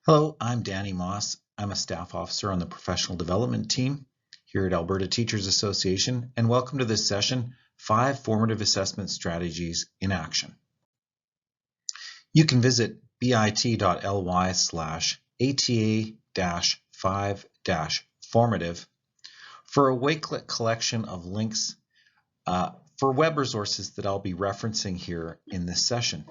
Hello, I'm Danny Moss. I'm a staff officer on the professional development team here at Alberta Teachers Association, and welcome to this session, 5 Formative Assessment Strategies in Action. You can visit bit.ly/ATA-5-formative for a Wakelet collection of links for web resources that I'll be referencing here in this session.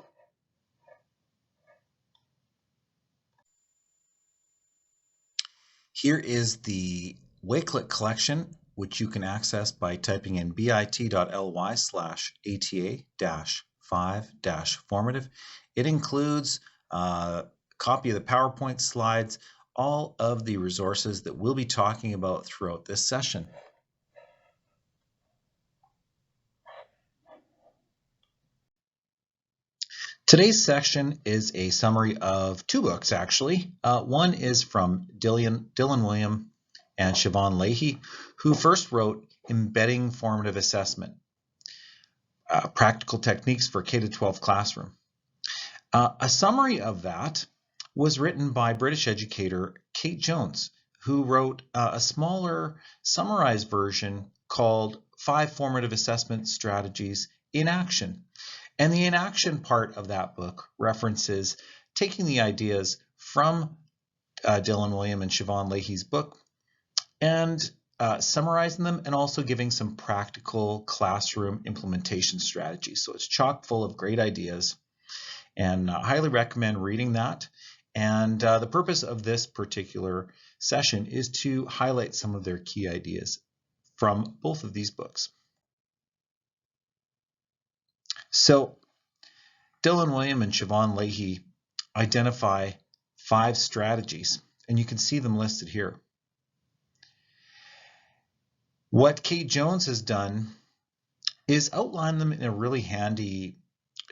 Here is the Wakelet collection, which you can access by typing in bit.ly/ATA-5-formative. It includes a copy of the PowerPoint slides, all of the resources that we'll be talking about throughout this session. Today's section is a summary of 2 books, actually. One is from Dylan William and Siobhan Leahy, who first wrote Embedding Formative Assessment, Practical Techniques for K-12 Classroom. A summary of that was written by British educator Kate Jones, who wrote a smaller summarized version called 5 Formative Assessment Strategies in Action. And the inaction part of that book references taking the ideas from Dylan William and Siobhan Leahy's book and summarizing them and also giving some practical classroom implementation strategies. So it's chock full of great ideas, and I highly recommend reading that. And the purpose of this particular session is to highlight some of their key ideas from both of these books. So Dylan William and Siobhan Leahy identify 5 strategies, and you can see them listed here. What Kate Jones has done is outline them in a really handy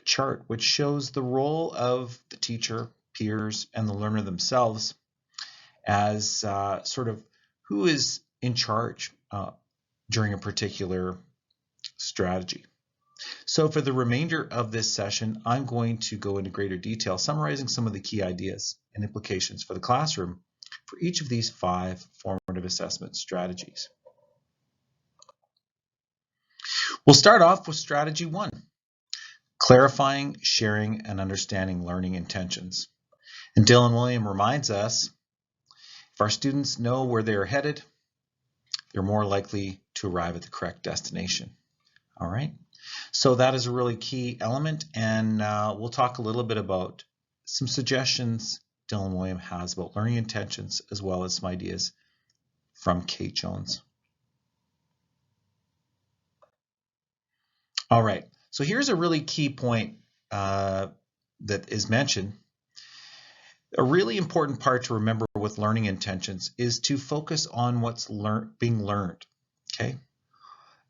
chart, which shows the role of the teacher, peers, and the learner themselves as sort of who is in charge during a particular strategy. So for the remainder of this session, I'm going to go into greater detail, summarizing some of the key ideas and implications for the classroom for each of these 5 formative assessment strategies. We'll start off with strategy 1, clarifying, sharing, and understanding learning intentions. And Dylan William reminds us, if our students know where they're headed, they're more likely to arrive at the correct destination. All right. So that is a really key element, and we'll talk a little bit about some suggestions Dylan William has about learning intentions, as well as some ideas from Kate Jones. All right, so here's a really key point that is mentioned. A really important part to remember with learning intentions is to focus on what's being learned, okay?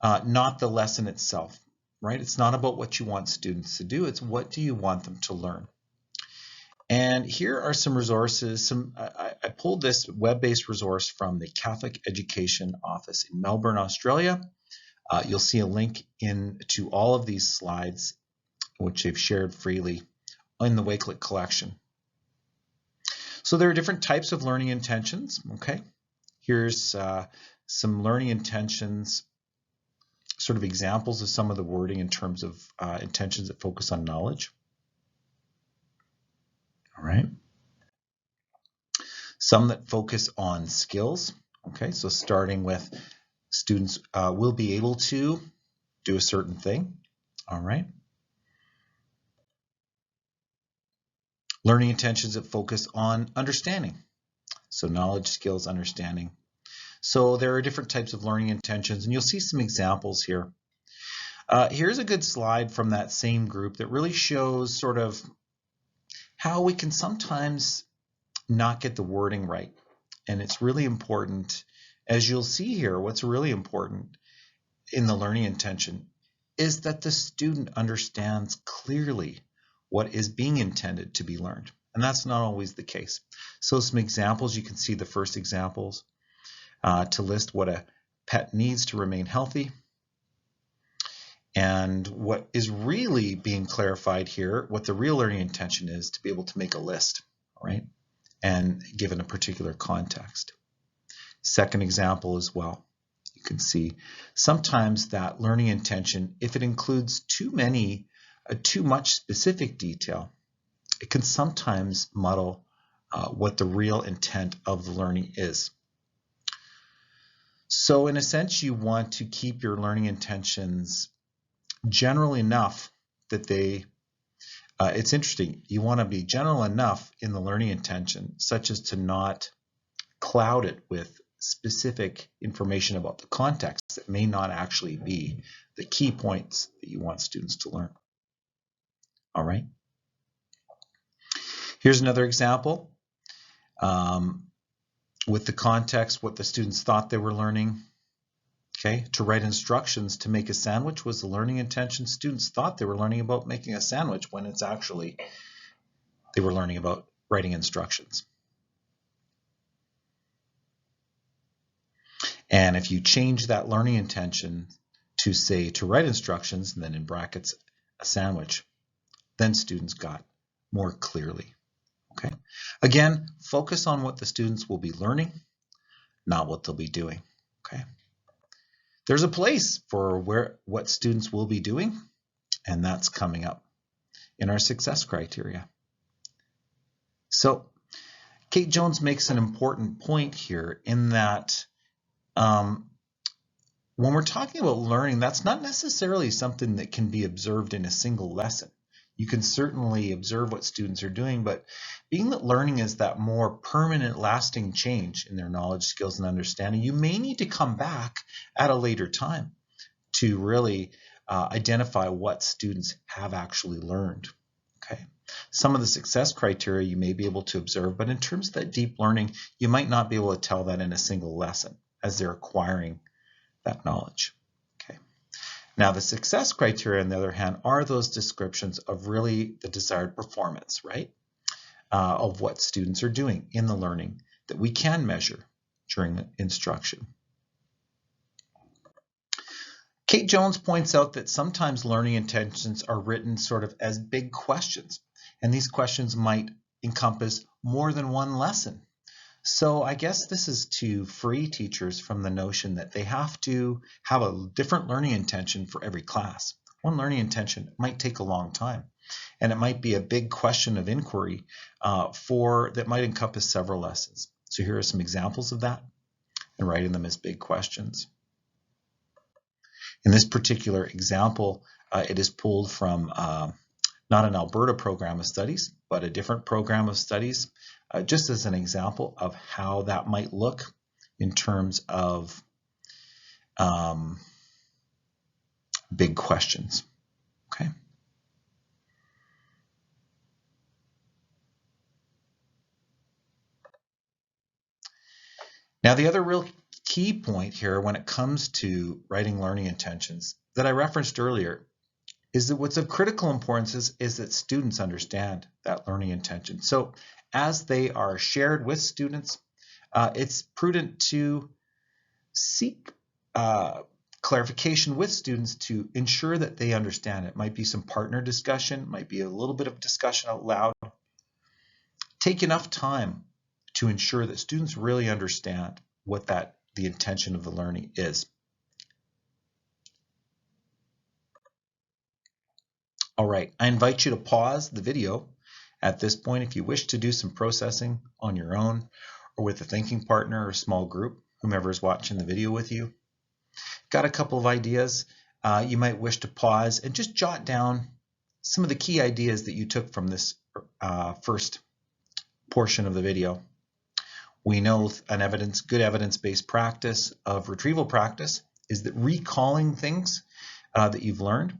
Not the lesson itself. Right? It's not about what you want students to do, it's what do you want them to learn. And here are some resources. I pulled this web-based resource from the Catholic Education Office in Melbourne, Australia. You'll see a link to all of these slides, which they've shared freely in the Wakelet collection. So there are different types of learning intentions, okay? Here's some learning intentions, sort of examples of some of the wording in terms of intentions that focus on knowledge. All right. Some that focus on skills. Okay, so starting with students will be able to do a certain thing. All right. Learning intentions that focus on understanding. So knowledge, skills, understanding. So there are different types of learning intentions, and you'll see some examples here. Here's a good slide from that same group that really shows sort of how we can sometimes not get the wording right. And it's really important, as you'll see here, what's really important in the learning intention is that the student understands clearly what is being intended to be learned. And that's not always the case. So some examples, you can see the first examples to list what a pet needs to remain healthy. And what is really being clarified here, what the real learning intention is, to be able to make a list, right? and given a particular context. Second example as well. You can see sometimes that learning intention, if it includes too much specific detail, it can sometimes muddle what the real intent of the learning is. So in a sense, you want to keep your learning intentions general enough that it's interesting, you want to be general enough in the learning intention such as to not cloud it with specific information about the context that may not actually be the key points that you want students to learn. All right. Here's another example. With the context, what the students thought they were learning. Okay, to write instructions to make a sandwich was the learning intention. Students thought they were learning about making a sandwich when it's actually they were learning about writing instructions. And if you change that learning intention to say to write instructions and then in brackets a sandwich, then students got more clearly. Okay. Again, focus on what the students will be learning, not what they'll be doing. Okay. There's a place for what students will be doing, and that's coming up in our success criteria. So Kate Jones makes an important point here in that when we're talking about learning, that's not necessarily something that can be observed in a single lesson. You can certainly observe what students are doing, but being that learning is that more permanent, lasting change in their knowledge, skills, and understanding, you may need to come back at a later time to really identify what students have actually learned. Okay. Some of the success criteria you may be able to observe, but in terms of that deep learning, you might not be able to tell that in a single lesson as they're acquiring that knowledge. Okay. Now the success criteria, on the other hand, are those descriptions of really the desired performance, right? Of what students are doing in the learning that we can measure during instruction. Kate Jones points out that sometimes learning intentions are written sort of as big questions, and these questions might encompass more than one lesson. So I guess this is to free teachers from the notion that they have to have a different learning intention for every class. One learning intention might take a long time, and it might be a big question of inquiry that might encompass several lessons. So here are some examples of that, and writing them as big questions. In this particular example, it is pulled from not an Alberta program of studies, but a different program of studies, just as an example of how that might look in terms of big questions. Okay. Now, the other real key point here when it comes to writing learning intentions that I referenced earlier is that what's of critical importance is that students understand that learning intention. So as they are shared with students, it's prudent to seek clarification with students to ensure that they understand. It might be some partner discussion, might be a little bit of discussion out loud. Take enough time to ensure that students really understand what the intention of the learning is. All right, I invite you to pause the video at this point if you wish to do some processing on your own or with a thinking partner or small group, whomever is watching the video with you. Got a couple of ideas. You might wish to pause and just jot down some of the key ideas that you took from this first portion of the video. We know good evidence-based practice of retrieval practice is that recalling things that you've learned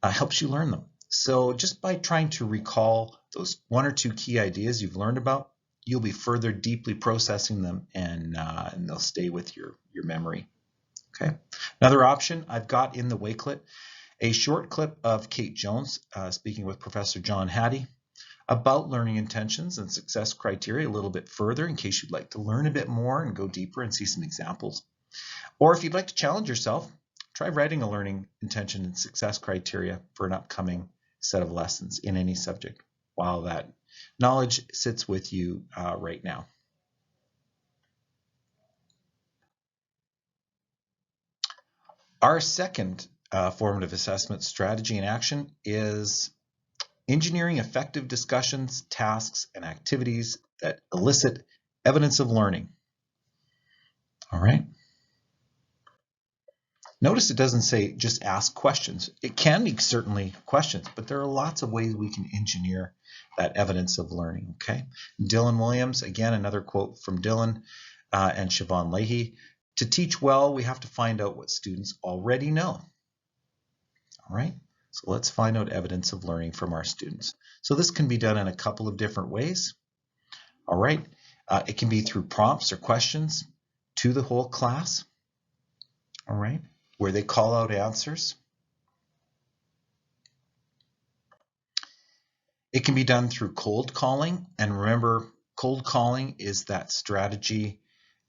helps you learn them. So just by trying to recall those one or two key ideas you've learned about, you'll be further deeply processing them and they'll stay with your memory. Okay. Another option I've got in the Wakelet, a short clip of Kate Jones speaking with Professor John Hattie about learning intentions and success criteria a little bit further in case you'd like to learn a bit more and go deeper and see some examples. Or if you'd like to challenge yourself, try writing a learning intention and success criteria for an upcoming set of lessons in any subject while that Knowledge sits with you right now. Our second formative assessment strategy in action is engineering effective discussions, tasks, and activities that elicit evidence of learning. All right. Notice it doesn't say just ask questions. It can be certainly questions, but there are lots of ways we can engineer that evidence of learning, okay? Dylan Williams, again, another quote from Dylan and Siobhan Leahy. To teach well, we have to find out what students already know. All right, so let's find out evidence of learning from our students. So this can be done in a couple of different ways. All right, it can be through prompts or questions to the whole class. All right, where they call out answers. It can be done through cold calling. And remember, cold calling is that strategy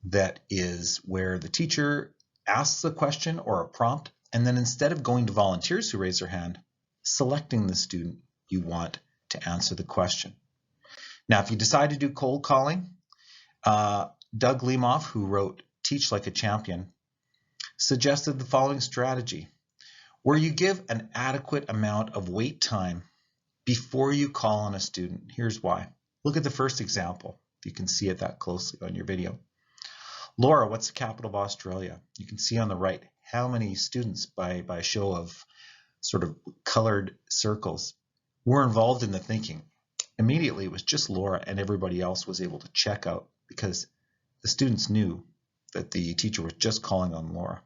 that is where the teacher asks a question or a prompt, and then instead of going to volunteers who raise their hand, selecting the student you want to answer the question. Now, if you decide to do cold calling, Doug Lemoff, who wrote Teach Like a Champion, suggested the following strategy, where you give an adequate amount of wait time before you call on a student. Here's why. Look at the first example. You can see it that closely on your video. Laura, what's the capital of Australia? You can see on the right how many students by show of sort of colored circles were involved in the thinking. Immediately it was just Laura, and everybody else was able to check out because the students knew that the teacher was just calling on Laura.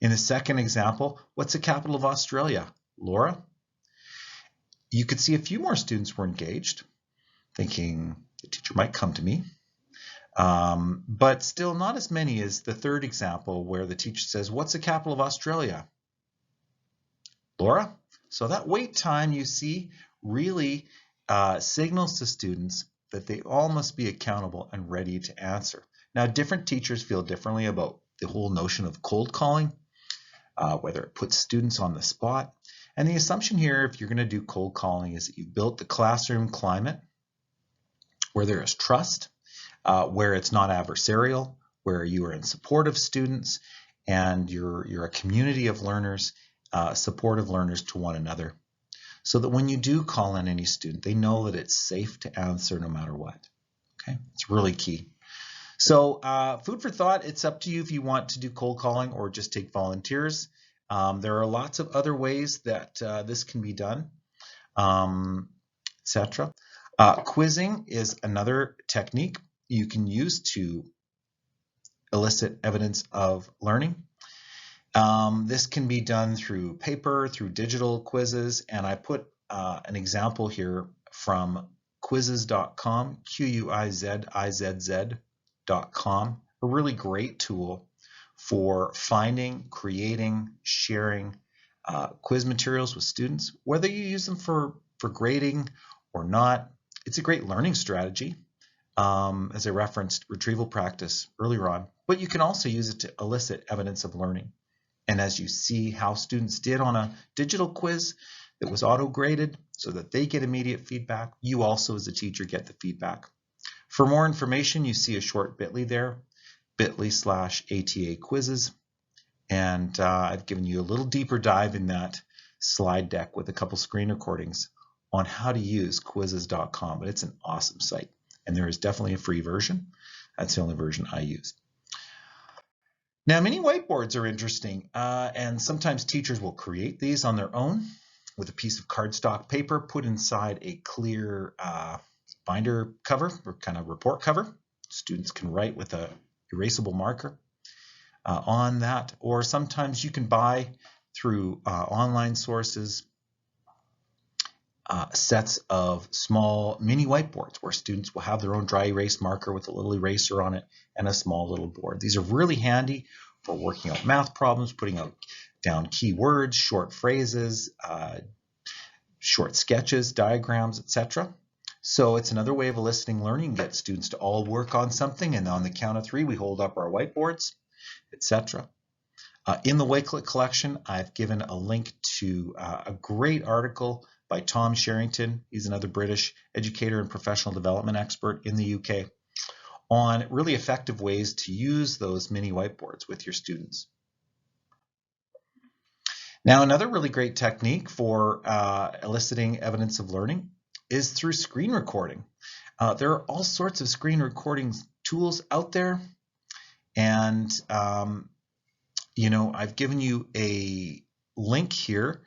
In the second example, what's the capital of Australia? Laura. You could see a few more students were engaged, thinking the teacher might come to me. But still not as many as the third example where the teacher says, what's the capital of Australia? Laura? So that wait time, you see, really signals to students that they all must be accountable and ready to answer. Now, different teachers feel differently about the whole notion of cold calling, whether it puts students on the spot. And the assumption here, if you're going to do cold calling, is that you've built the classroom climate where there is trust, where it's not adversarial, where you are in support of students, and you're a community of learners, supportive learners to one another, so that when you do call in any student, they know that it's safe to answer no matter what. Okay, it's really key. So food for thought, it's up to you if you want to do cold calling or just take volunteers. There are lots of other ways that this can be done, etc. Quizzing is another technique you can use to elicit evidence of learning. This can be done through paper, through digital quizzes, and I put an example here from quizzes.com, Quizizz.com, a really great tool for finding, creating, sharing quiz materials with students. Whether you use them for grading or not, it's a great learning strategy. As I referenced retrieval practice earlier on, but you can also use it to elicit evidence of learning. And as you see how students did on a digital quiz that was auto-graded so that they get immediate feedback, you also as a teacher get the feedback. For more information, you see a short bit.ly there, bit.ly/ATA quizzes. And I've given you a little deeper dive in that slide deck with a couple screen recordings on how to use quizzes.com, but it's an awesome site. And there is definitely a free version. That's the only version I use. Now, mini whiteboards are interesting, and sometimes teachers will create these on their own with a piece of cardstock paper put inside a clear binder cover or kind of report cover. Students can write with a erasable marker on that, or sometimes you can buy through online sources sets of small mini whiteboards where students will have their own dry erase marker with a little eraser on it and a small little board. These are really handy for working out math problems, putting down keywords, short phrases, short sketches, diagrams, etc. So it's another way of eliciting learning, get students to all work on something, and on the count of 3, we hold up our whiteboards, etc. In the Wakelet collection, I've given a link to a great article by Tom Sherrington. He's another British educator and professional development expert in the UK on really effective ways to use those mini whiteboards with your students. Now, another really great technique for eliciting evidence of learning is through screen recording. There are all sorts of screen recording tools out there, and you know, I've given you a link here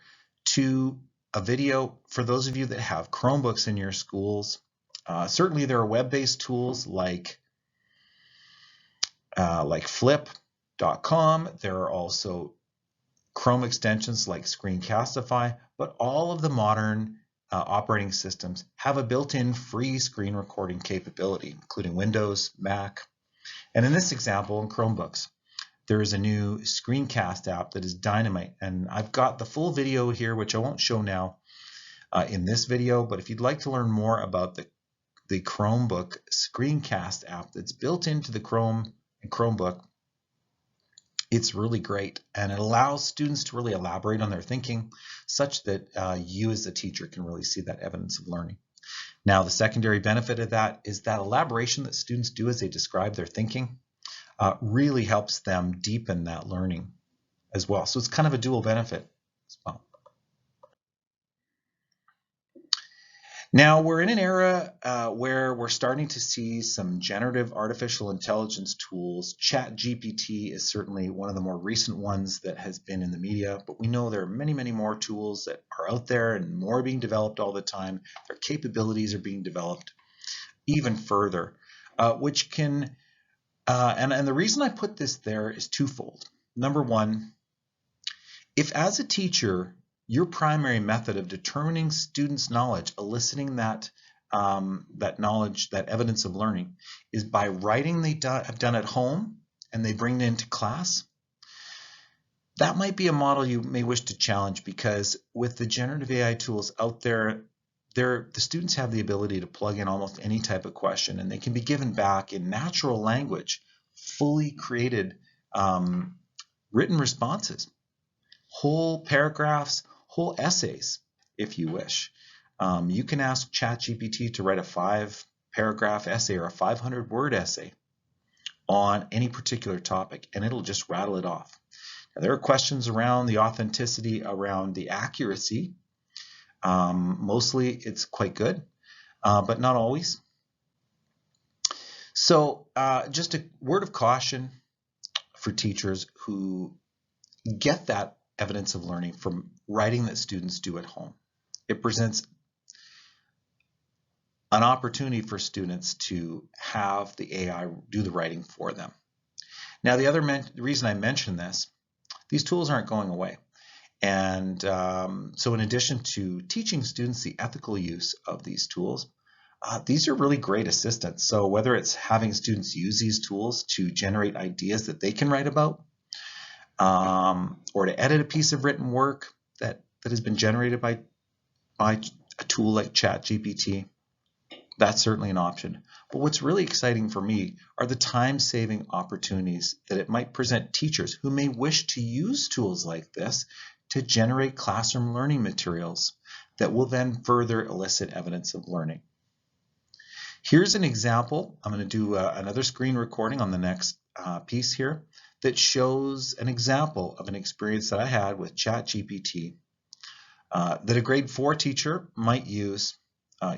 to a video for those of you that have Chromebooks in your schools. Certainly there are web-based tools like flip.com. There are also Chrome extensions like Screencastify, but all of the modern operating systems have a built-in free screen recording capability, including Windows, Mac. And in this example, in Chromebooks, there is a new screencast app that is dynamite. And I've got the full video here, which I won't show now in this video, but if you'd like to learn more about the Chromebook screencast app that's built into the Chrome and Chromebook, it's really great, and it allows students to really elaborate on their thinking such that you as a teacher can really see that evidence of learning. Now, the secondary benefit of that is that elaboration that students do as they describe their thinking really helps them deepen that learning as well. So it's kind of a dual benefit as well. Now, we're in an era where we're starting to see some generative artificial intelligence tools. ChatGPT is certainly one of the more recent ones that has been in the media, but we know there are many, many more tools that are out there and more being developed all the time. Their capabilities are being developed even further, which can, and the reason I put this there is twofold. Number one, if as a teacher, your primary method of determining students' knowledge, eliciting that knowledge, that evidence of learning, is by writing they have done at home and they bring it into class, that might be a model you may wish to challenge, because with the generative AI tools out there, the students have the ability to plug in almost any type of question, and they can be given back in natural language, fully created written responses, whole paragraphs, whole essays, if you wish. You can ask ChatGPT to write a 5-paragraph essay or a 500-word essay on any particular topic, and it'll just rattle it off. Now, there are questions around the authenticity, around the accuracy. Mostly it's quite good, but not always. So just a word of caution for teachers who get that evidence of learning from writing that students do at home. It presents an opportunity for students to have the AI do the writing for them. Now, the other reason I mention this, these tools aren't going away. And so in addition to teaching students the ethical use of these tools, these are really great assistants. So whether it's having students use these tools to generate ideas that they can write about, or to edit a piece of written work that has been generated by a tool like ChatGPT, that's certainly an option. But what's really exciting for me are the time-saving opportunities that it might present teachers who may wish to use tools like this to generate classroom learning materials that will then further elicit evidence of learning. Here's an example. I'm going to do another screen recording on the next piece here that shows an example of an experience that I had with ChatGPT that a grade 4 teacher might use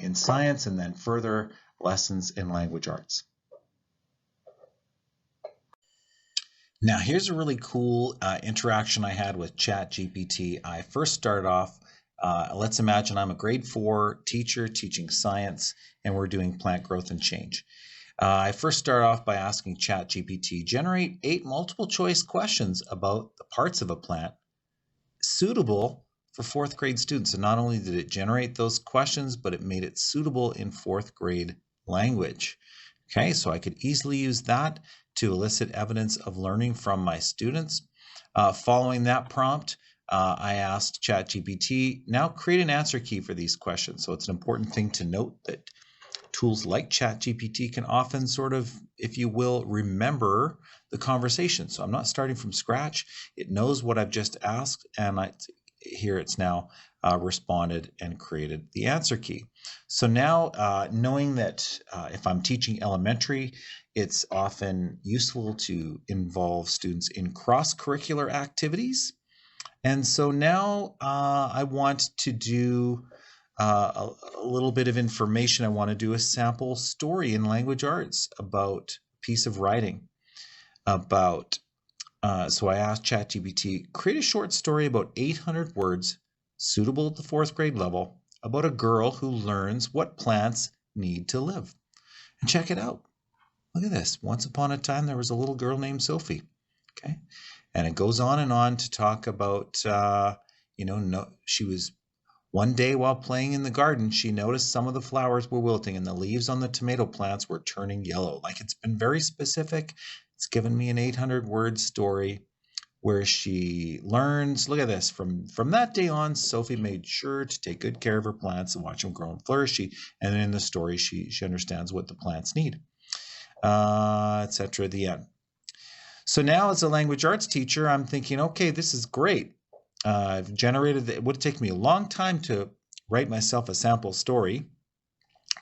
in science and then further lessons in language arts. Now here's a really cool interaction I had with ChatGPT. I first started off, let's imagine I'm a grade 4 teacher teaching science and we're doing plant growth and change. I first start off by asking ChatGPT, generate 8 multiple choice questions about the parts of a plant suitable for 4th grade students. And not only did it generate those questions, but it made it suitable in 4th grade language. Okay, so I could easily use that to elicit evidence of learning from my students. Following that prompt, I asked ChatGPT, now create an answer key for these questions. So it's an important thing to note that tools like ChatGPT can often sort of, if you will, remember the conversation. So I'm not starting from scratch. It knows what I've just asked, and here it's now responded and created the answer key. So now knowing that if I'm teaching elementary, it's often useful to involve students in cross-curricular activities. And so now I want to do a little bit of information. I want to do a sample story in language arts about a piece of writing about, so I asked ChatGPT, create a short story about 800 words suitable at the 4th grade level about a girl who learns what plants need to live. And check it out. Look at this. Once upon a time, there was a little girl named Sophie. Okay. And it goes on and on to talk about, she was one day while playing in the garden, she noticed some of the flowers were wilting and the leaves on the tomato plants were turning yellow. Like, it's been very specific. It's given me an 800-word story where she learns, look at this, from that day on, Sophie made sure to take good care of her plants and watch them grow and flourish. And in the story, she understands what the plants need, etc. at the end. So now as a language arts teacher, I'm thinking, okay, this is great. I've generated, it would take me a long time to write myself a sample story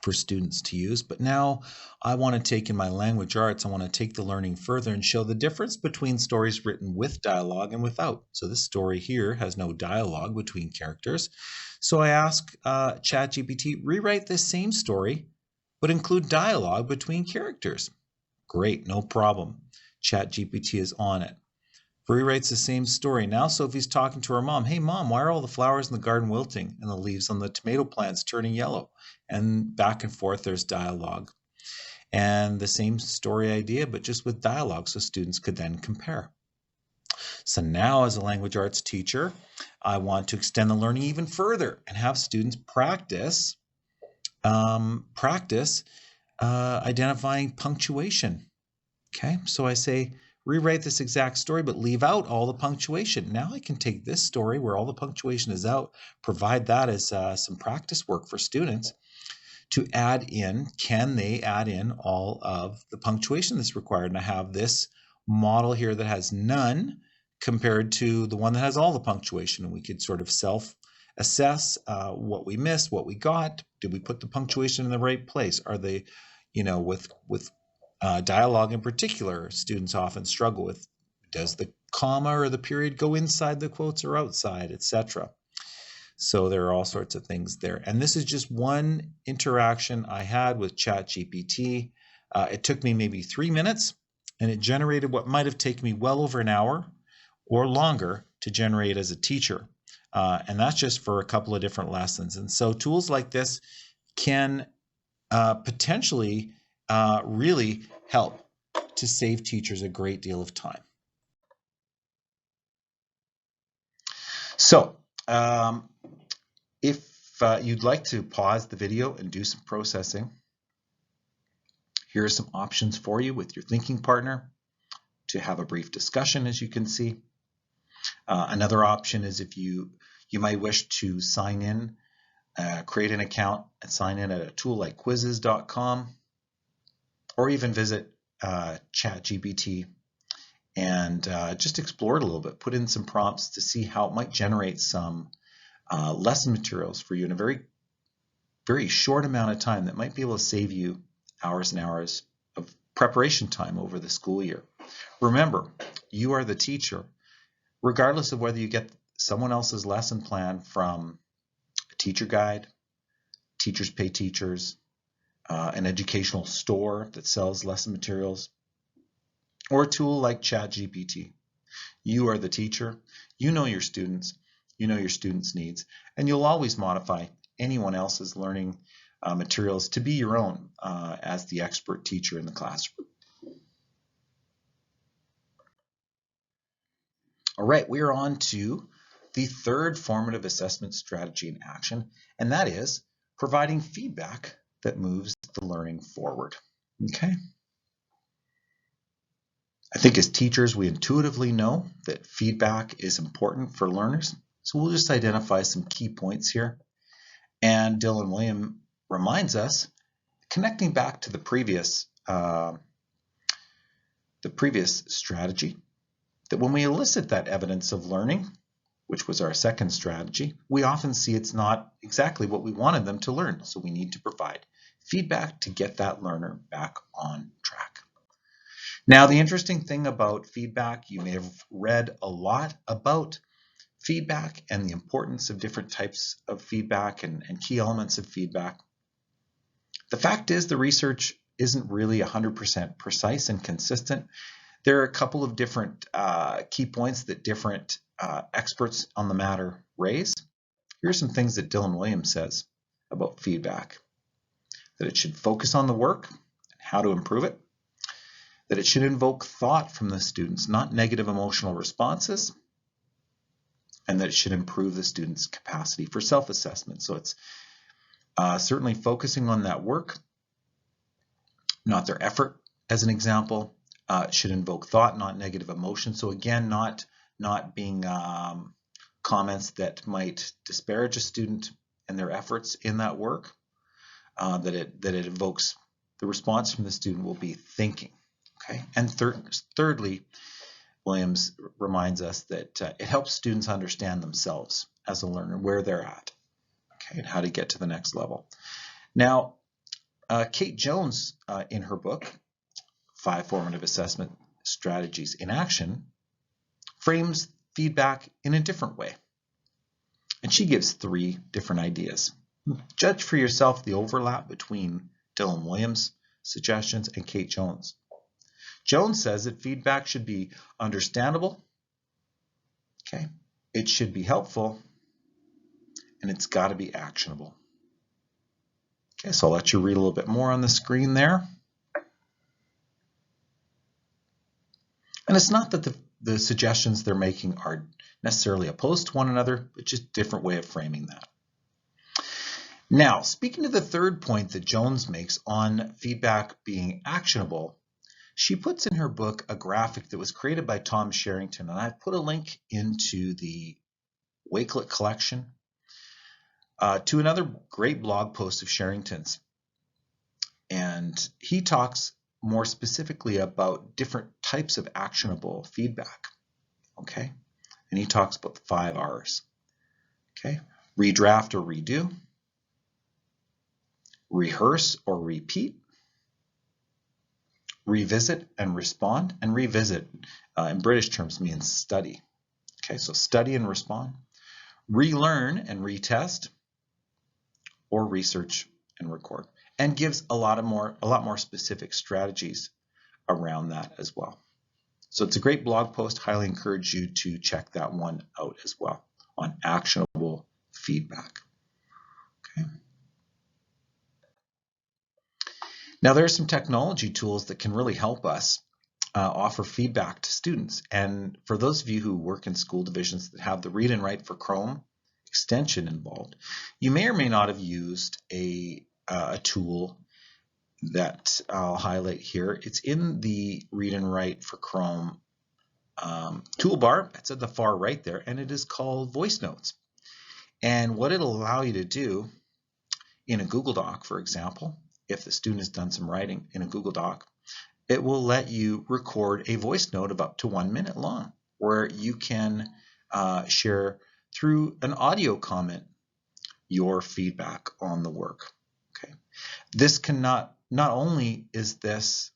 for students to use, but now I want to take in my language arts, I want to take the learning further and show the difference between stories written with dialogue and without. So this story here has no dialogue between characters. So I ask ChatGPT, rewrite this same story, but include dialogue between characters. Great, no problem. ChatGPT is on it. Rewrites the same story. Now Sophie's talking to her mom. Hey mom, why are all the flowers in the garden wilting and the leaves on the tomato plants turning yellow? And back and forth there's dialogue. And the same story idea, but just with dialogue so students could then compare. So now as a language arts teacher, I want to extend the learning even further and have students practice identifying punctuation. Okay, so I say, rewrite this exact story, but leave out all the punctuation. Now I can take this story where all the punctuation is out, provide that as some practice work for students to add in. Can they add in all of the punctuation that's required? And I have this model here that has none compared to the one that has all the punctuation. And we could sort of self-assess what we missed, what we got. Did we put the punctuation in the right place? Are they, with dialogue in particular, students often struggle with, does the comma or the period go inside the quotes or outside, etc. So there are all sorts of things there. And this is just one interaction I had with ChatGPT. It took me maybe 3 minutes, and it generated what might have taken me well over an hour or longer to generate as a teacher. And that's just for a couple of different lessons. And so tools like this can potentially really help to save teachers a great deal of time. So if you'd like to pause the video and do some processing, here are some options for you with your thinking partner to have a brief discussion, as you can see. Another option is if you might wish to sign in, create an account and sign in at a tool like quizzes.com, or even visit ChatGPT and just explore it a little bit, put in some prompts to see how it might generate some lesson materials for you in a very, very short amount of time that might be able to save you hours and hours of preparation time over the school year. Remember, you are the teacher, regardless of whether you get someone else's lesson plan from a teacher guide, Teachers Pay Teachers, an educational store that sells lesson materials, or a tool like ChatGPT. You are the teacher, you know your students, you know your students' needs, and you'll always modify anyone else's learning materials to be your own as the expert teacher in the classroom. All right, we are on to the third formative assessment strategy in action, and that is providing feedback that moves the learning forward. Okay. I think as teachers, we intuitively know that feedback is important for learners. So we'll just identify some key points here. And Dylan William reminds us, connecting back to the previous strategy, that when we elicit that evidence of learning, which was our second strategy, we often see it's not exactly what we wanted them to learn. So we need to provide feedback to get that learner back on track. Now, the interesting thing about feedback, you may have read a lot about feedback and the importance of different types of feedback and key elements of feedback. The fact is the research isn't really 100% precise and consistent. There are a couple of different key points that different experts on the matter raise. Here are some things that Dylan Williams says about feedback. That it should focus on the work and how to improve it. That it should invoke thought from the students, not negative emotional responses. And that it should improve the student's capacity for self-assessment. So it's certainly focusing on that work, not their effort, as an example. It should invoke thought, not negative emotion. So again, not being comments that might disparage a student and their efforts in that work. That it evokes the response from the student will be thinking. Okay, and thirdly, Williams reminds us that it helps students understand themselves as a learner, where they're at, okay, and how to get to the next level. Now, Kate Jones, in her book, 5 Formative Assessment Strategies in Action, frames feedback in a different way. And she gives 3 different ideas. Judge for yourself the overlap between Dylan Williams' suggestions and Kate Jones. Jones says that feedback should be understandable, okay, it should be helpful, and it's got to be actionable. Okay, so I'll let you read a little bit more on the screen there. And it's not that the suggestions they're making are necessarily opposed to one another, but just a different way of framing that. Now, speaking to the third point that Jones makes on feedback being actionable, she puts in her book a graphic that was created by Tom Sherrington, and I've put a link into the Wakelet collection to another great blog post of Sherrington's. And he talks more specifically about different types of actionable feedback, okay? And he talks about the 5 R's, okay? Redraft or redo, rehearse or repeat, revisit and respond. And revisit in British terms means study. Okay, so study and respond. Relearn and retest, or research and record. And gives a lot more specific strategies around that as well. So it's a great blog post. Highly encourage you to check that one out as well on actionable feedback. Okay. Now, there are some technology tools that can really help us offer feedback to students. And for those of you who work in school divisions that have the Read and Write for Chrome extension involved, you may or may not have used a tool that I'll highlight here. It's in the Read and Write for Chrome toolbar. It's at the far right there, and it is called Voice Notes. And what it'll allow you to do in a Google Doc, for example, if the student has done some writing in a Google Doc, it will let you record a voice note of up to 1 minute long, where you can share through an audio comment your feedback on the work. Okay, this can not only is this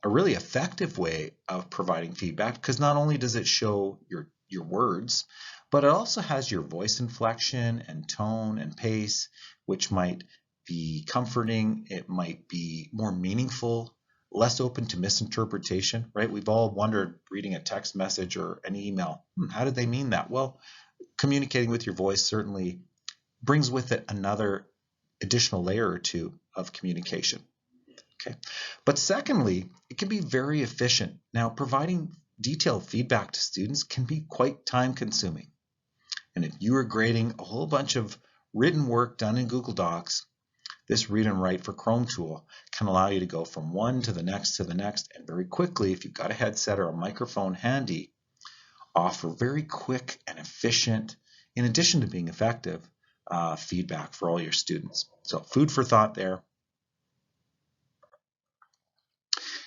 a really effective way of providing feedback, because not only does it show your words, but it also has your voice inflection and tone and pace, which might be comforting, it might be more meaningful, less open to misinterpretation, right? We've all wondered reading a text message or an email, how did they mean that? Well, communicating with your voice certainly brings with it another additional layer or two of communication. Okay, but secondly, it can be very efficient. Now, providing detailed feedback to students can be quite time consuming. And if you are grading a whole bunch of written work done in Google Docs, this Read and Write for Chrome tool can allow you to go from one to the next, and very quickly, if you've got a headset or a microphone handy, offer very quick and efficient, in addition to being effective, feedback for all your students. So food for thought there.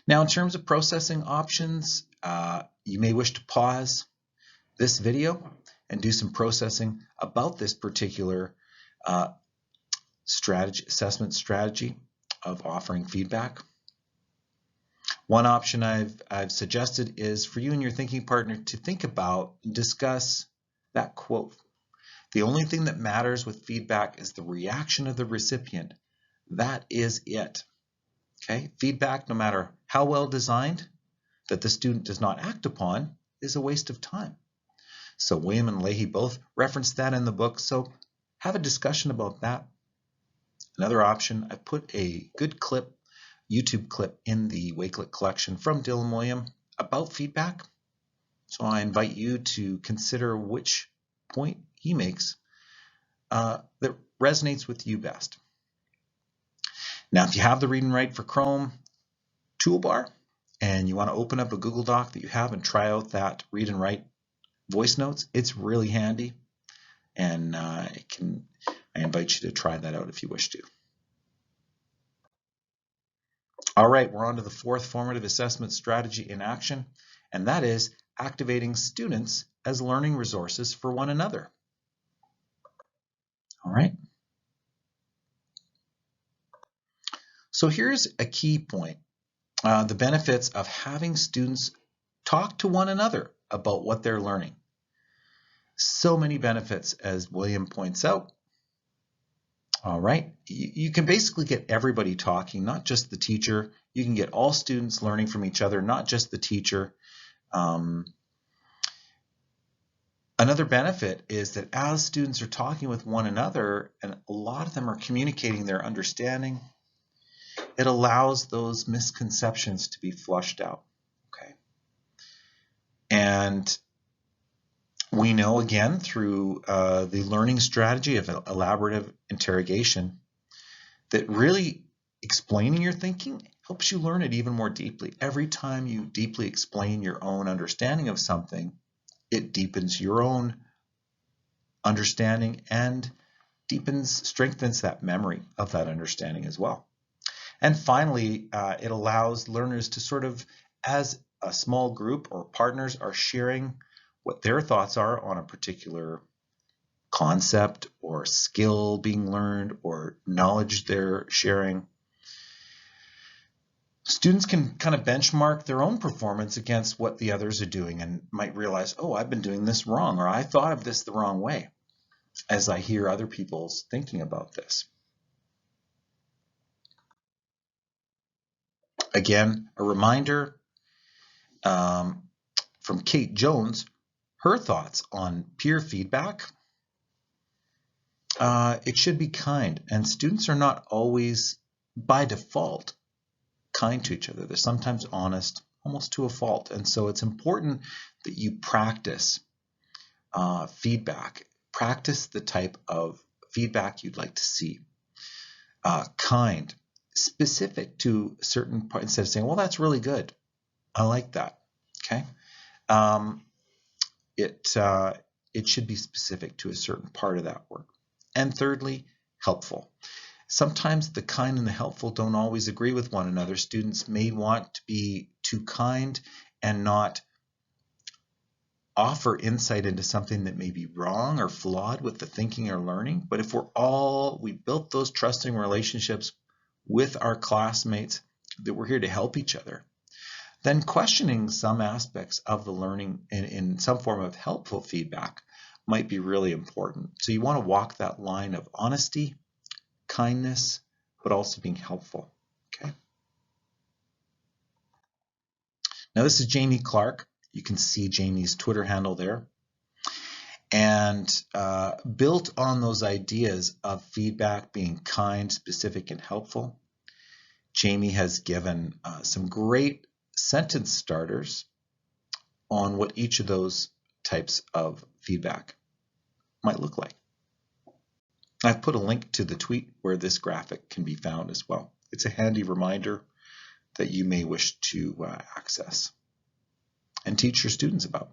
Now, in terms of processing options, you may wish to pause this video and do some processing about this particular assessment strategy of offering feedback. One option I've suggested is for you and your thinking partner to think about and discuss that quote. The only thing that matters with feedback is the reaction of the recipient. That is it. Okay? Feedback, no matter how well designed, that the student does not act upon is a waste of time. So William and Leahy both referenced that in the book, so have a discussion about that. Another option, I put a good clip, YouTube clip in the Wakelet collection from Dylan William about feedback. So I invite you to consider which point he makes that resonates with you best. Now, if you have the Read and Write for Chrome toolbar and you want to open up a Google Doc that you have and try out that Read and Write voice notes, it's really handy, and I invite you to try that out if you wish to. All right, we're on to the fourth formative assessment strategy in action, and that is activating students as learning resources for one another. All right. So here's a key point, the benefits of having students talk to one another about what they're learning. So many benefits, as William points out. All right, you can basically get everybody talking, not just the teacher. You can get all students learning from each other, not just the teacher. Another benefit is that as students are talking with one another, and a lot of them are communicating their understanding, it allows those misconceptions to be flushed out. Okay, and we know, again, through the learning strategy of elaborative interrogation, that really explaining your thinking helps you learn it even more deeply. Every time you deeply explain your own understanding of something, it deepens your own understanding and strengthens that memory of that understanding as well. And finally, it allows learners to sort of, as a small group or partners are sharing what their thoughts are on a particular concept or skill being learned or knowledge they're sharing, students can kind of benchmark their own performance against what the others are doing and might realize, oh, I've been doing this wrong, or I thought of this the wrong way, as I hear other people's thinking about this. Again, a reminder from Kate Jones, her thoughts on peer feedback. It should be kind, and students are not always, by default, kind to each other. They're sometimes honest, almost to a fault, and so it's important that you practice feedback. Practice the type of feedback you'd like to see. Kind, specific to a certain part, instead of saying, well, that's really good, I like that. Okay. It should be specific to a certain part of that work. And thirdly, helpful. Sometimes the kind and the helpful don't always agree with one another. Students may want to be too kind and not offer insight into something that may be wrong or flawed with the thinking or learning. But if we built those trusting relationships with our classmates, that we're here to help each other, then questioning some aspects of the learning in some form of helpful feedback might be really important. So you want to walk that line of honesty, kindness, but also being helpful. Okay. Now this is Jamie Clark. You can see Jamie's Twitter handle there. And built on those ideas of feedback being kind, specific, and helpful, Jamie has given some great sentence starters on what each of those types of feedback might look like. I've put a link to the tweet where this graphic can be found as well. It's a handy reminder that you may wish to access and teach your students about.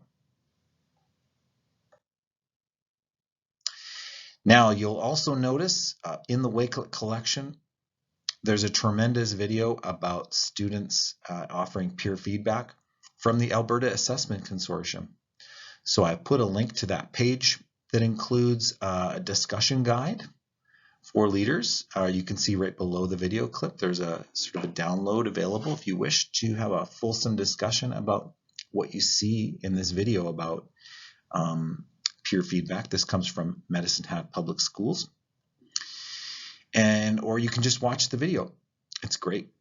Now, you'll also notice in the Wakelet collection, there's a tremendous video about students offering peer feedback from the Alberta Assessment Consortium. So I put a link to that page that includes a discussion guide for leaders. You can see right below the video clip, there's a sort of a download available if you wish to have a fulsome discussion about what you see in this video about peer feedback. This comes from Medicine Hat Public Schools. Or you can just watch the video. It's great.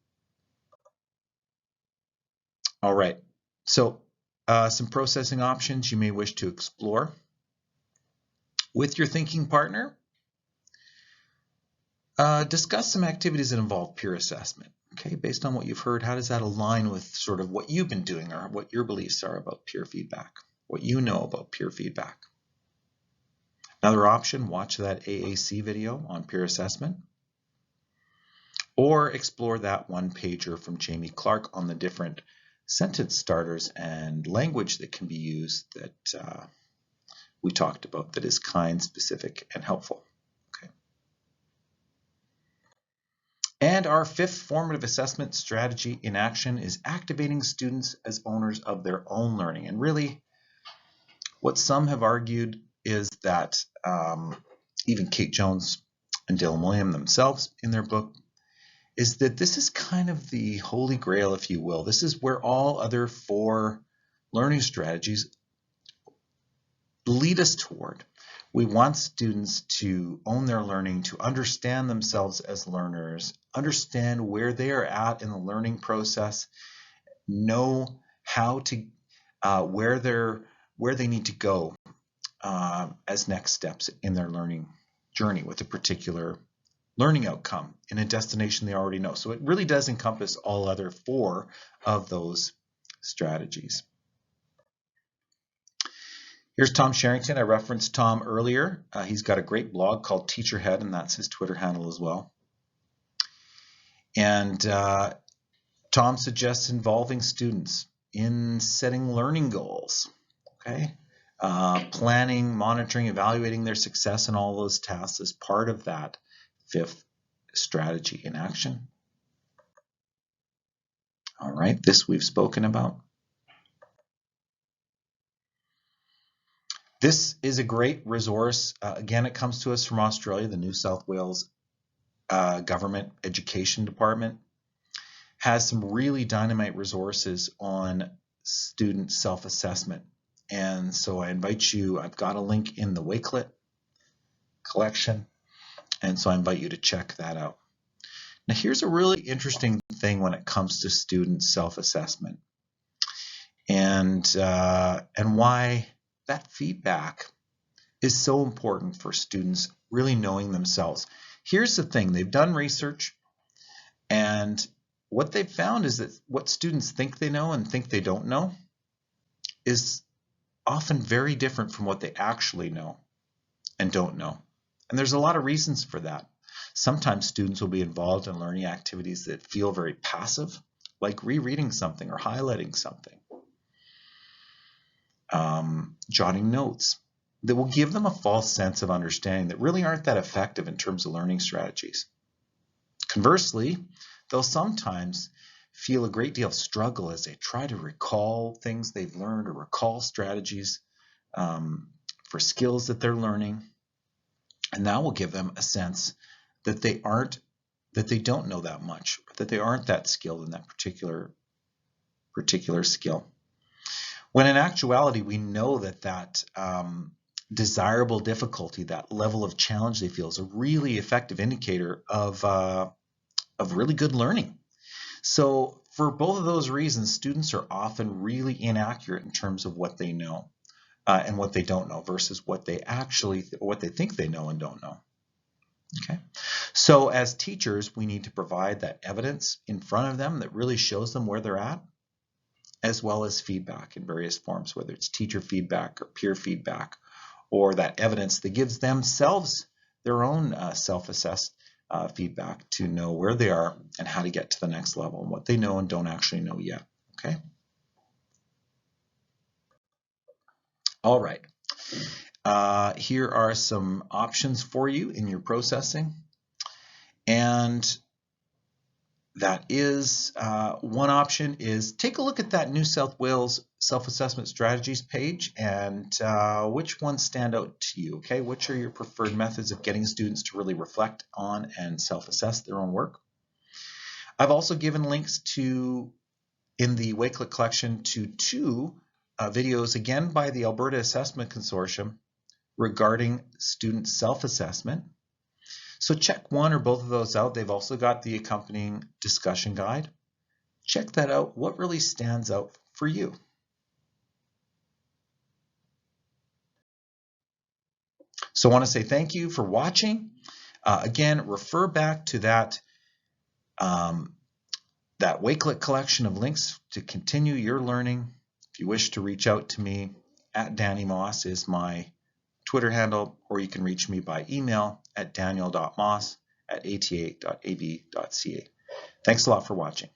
All right, so some processing options you may wish to explore. With your thinking partner, discuss some activities that involve peer assessment. Okay, based on what you've heard, how does that align with sort of what you've been doing or what your beliefs are about peer feedback, what you know about peer feedback? Another option, watch that AAC video on peer assessment, or explore that one-pager from Jamie Clark on the different sentence starters and language that can be used that we talked about that is kind, specific, and helpful. Okay. And our fifth formative assessment strategy in action is activating students as owners of their own learning. And really, what some have argued is that even Kate Jones and Dylan William themselves in their book, is that this is kind of the holy grail, if you will. This is where all other 4 learning strategies lead us toward. We want students to own their learning, to understand themselves as learners, understand where they are at in the learning process, know how to where they need to go as next steps in their learning journey with a particular learning outcome in a destination they already know. So it really does encompass all other 4 of those strategies. Here's Tom Sherrington. I referenced Tom earlier. He's got a great blog called Teacherhead, and that's his Twitter handle as well. And Tom suggests involving students in setting learning goals, okay? Planning, monitoring, evaluating their success in all those tasks as part of that 5th strategy in action. All right, this we've spoken about. This is a great resource. Again, it comes to us from Australia. The New South Wales Government Education Department has some really dynamite resources on student self-assessment. And so I invite you, I've got a link in the Wakelet collection, and so I invite you to check that out. Now here's a really interesting thing when it comes to student self-assessment and why that feedback is so important for students really knowing themselves. Here's the thing, they've done research, and what they've found is that what students think they know and think they don't know is often very different from what they actually know and don't know. And there's a lot of reasons for that. Sometimes students will be involved in learning activities that feel very passive, like rereading something or highlighting something. Jotting notes that will give them a false sense of understanding that really aren't that effective in terms of learning strategies. Conversely, they'll sometimes feel a great deal of struggle as they try to recall things they've learned or recall strategies for skills that they're learning, and that will give them a sense that they don't know that much, or that they aren't that skilled in that particular skill. When in actuality, we know that desirable difficulty, that level of challenge they feel, is a really effective indicator of really good learning. So for both of those reasons, students are often really inaccurate in terms of what they know and what they don't know versus what they think they know and don't know. Okay, so as teachers, we need to provide that evidence in front of them that really shows them where they're at, as well as feedback in various forms, whether it's teacher feedback or peer feedback, or that evidence that gives themselves their own self-assessed feedback to know where they are and how to get to the next level and what they know and don't actually know yet. Okay. All right. Here are some options for you in your processing. And that is one option is take a look at that New South Wales self-assessment strategies page and which ones stand out to you, okay? Which are your preferred methods of getting students to really reflect on and self-assess their own work? I've also given links to, in the Wakelet collection, to two videos, again by the Alberta Assessment Consortium, regarding student self-assessment. So check one or both of those out. They've also got the accompanying discussion guide. Check that out. What really stands out for you? So I want to say thank you for watching. Again, refer back to that Wakelet collection of links to continue your learning. If you wish to reach out to me, @DannyMoss is my Twitter handle, or you can reach me by email at daniel.moss@ata.ab.ca. Thanks a lot for watching.